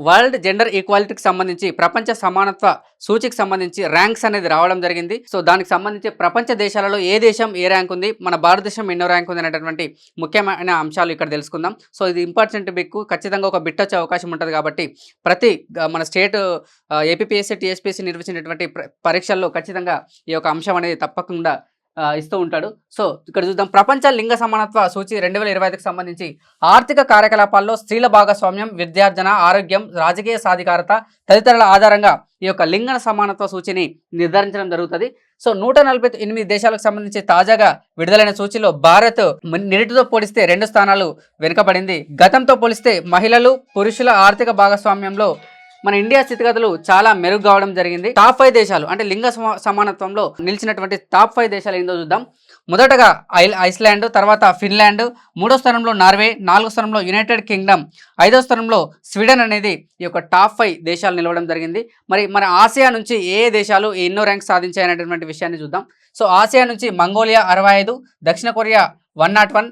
World gender ఈక్వాలిటీకి సంబంధించి ప్రపంచ సమానత్వ సూచికి సంబంధించి ర్యాంక్స్ అనేది రావడం జరిగింది. సో దానికి సంబంధించి ప్రపంచ దేశాలలో ఏ దేశం ఏ ర్యాంక్ ఉంది, మన భారతదేశం ఎన్నో ర్యాంక్ ఉంది అనేటటువంటి ముఖ్యమైన అంశాలు ఇక్కడ తెలుసుకుందాం. సో ఇది ఇంపార్టెంట్ బిక్, ఖచ్చితంగా ఒక బిట్ వచ్చే అవకాశం ఉంటుంది కాబట్టి ప్రతి మన స్టేట్ ఏపీపీఎస్సీ టీఎస్పీఎస్సీ నిర్వహించినటువంటి పరీక్షల్లో ఖచ్చితంగా ఈ యొక్క అంశం అనేది తప్పకుండా ఇస్తూ ఉంటాడు. సో ఇక్కడ చూద్దాం, ప్రపంచ లింగ సమానత్వ సూచి 2025కి సంబంధించి ఆర్థిక కార్యకలాపాల్లో స్త్రీల భాగస్వామ్యం, విద్యార్జన, ఆరోగ్యం, రాజకీయ సాధికారత తదితరుల ఆధారంగా ఈ యొక్క లింగ సమానత్వ సూచిని నిర్ధారించడం జరుగుతుంది. సో 148 దేశాలకు సంబంధించి తాజాగా విడుదలైన సూచిలో భారత్ నిరుటితో పోలిస్తే 2 స్థానాలు వెనుకబడింది. గతంతో పోలిస్తే మహిళలు, పురుషుల ఆర్థిక భాగస్వామ్యంలో మన ఇండియా స్థితిగతులు చాలా మెరుగు కావడం జరిగింది. టాప్ 5 దేశాలు అంటే లింగ సమానత్వంలో నిలిచినటువంటి టాప్ 5 దేశాలు ఏందో చూద్దాం. మొదటగా ఐస్లాండ్, తర్వాత ఫిన్లాండ్, 3వ స్థానంలో నార్వే, 4వ స్థానంలో యునైటెడ్ కింగ్డమ్, 5వ స్థానంలో స్వీడన్ అనేది ఈ యొక్క టాప్ 5 దేశాలు నిలవడం జరిగింది. మరి మన ఆసియా నుంచి ఏ దేశాలు ఎన్నో ర్యాంక్ సాధించాయనేటువంటి విషయాన్ని చూద్దాం. సో ఆసియా నుంచి మంగోలియా 65, దక్షిణ Korea 101,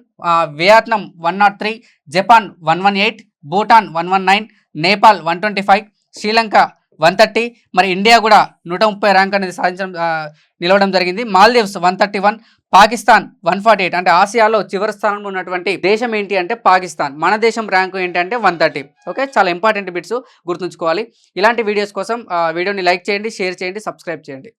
Vietnam 103, Japan 118, Bhutan 119, Nepal 125, Sri Lanka 130, మరి ఇండియా కూడా 130 ర్యాంక్ అనేది సాధించడం నిలవడం జరిగింది. మాల్దీవ్స్ 131, పాకిస్తాన్ 148. అంటే ఆసియాలో చివరి స్థానంలో ఉన్నటువంటి దేశం ఏంటి అంటే పాకిస్తాన్. మన దేశం ర్యాంకు ఏంటి అంటే 130. ఓకే, చాలా ఇంపార్టెంట్ బిట్స్ గుర్తుంచుకోవాలి. ఇలాంటి వీడియోస్ కోసం వీడియోని లైక్ చేయండి, షేర్ చేయండి, సబ్స్క్రైబ్ చేయండి.